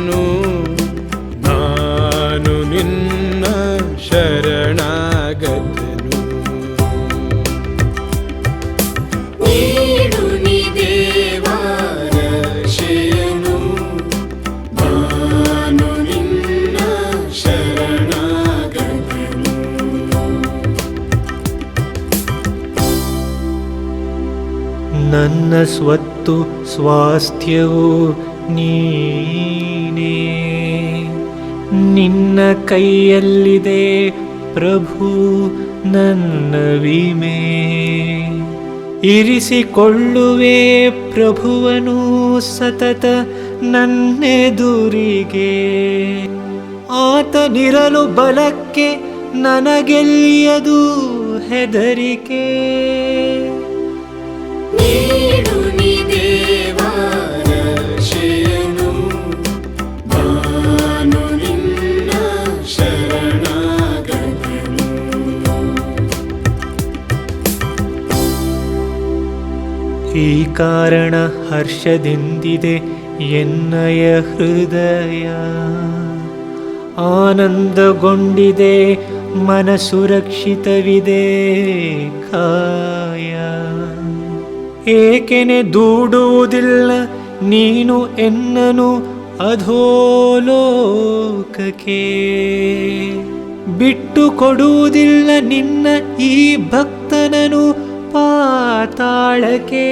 ಶರಣಾಗತನು, ನಾನು ನಿನ್ನ ಶರಣಾಗತನು. ನೀಡು ನೀ ದೇವಾ ರಕ್ಷೆಯನು, ನಾನು ನಿನ್ನ ಶರಣಾಗತನು. ನನ್ನ ಸ್ವತ್ತು ಸ್ವಾಸ್ಥ್ಯವು ನೀನೇ, ನಿನ್ನ ಕೈಯಲ್ಲಿದೆ ಪ್ರಭು ನನ್ನ ವಿಮೆ. ಇರಿಸಿಕೊಳ್ಳುವೆ ಪ್ರಭುವನು ಸತತ ನನ್ನೆದುರಿಗೆ, ಆತನಿರಲು ಬಲಕ್ಕೆ ನನಗೆಲ್ಲಿಯದು ಹೆದರಿಕೆ. ನೀಡು ನೀ ದೇವಾ ರಕ್ಷೆಯನು, ನಾನು ನಿನ್ನ ಶರಣಾಗತನು. ಈ ಕಾರಣ ಹರ್ಷದಿಂದಿದೆ ಎನ್ನಯ ಹೃದಯ, ಆನಂದಗೊಂಡಿದೆ ಮನ ಸುರಕ್ಷಿತವಿದೆ ಕಾಯ. ಏಕೆನೆ ದೂಡುವುದಿಲ್ಲ ನೀನು ಎನ್ನನು ಅಧೋಲೋಕಕ್ಕೆ, ಬಿಟ್ಟು ಕೊಡುವುದಿಲ್ಲ ನಿನ್ನ ಈ ಭಕ್ತನನು ಪಾತಾಳಕ್ಕೆ.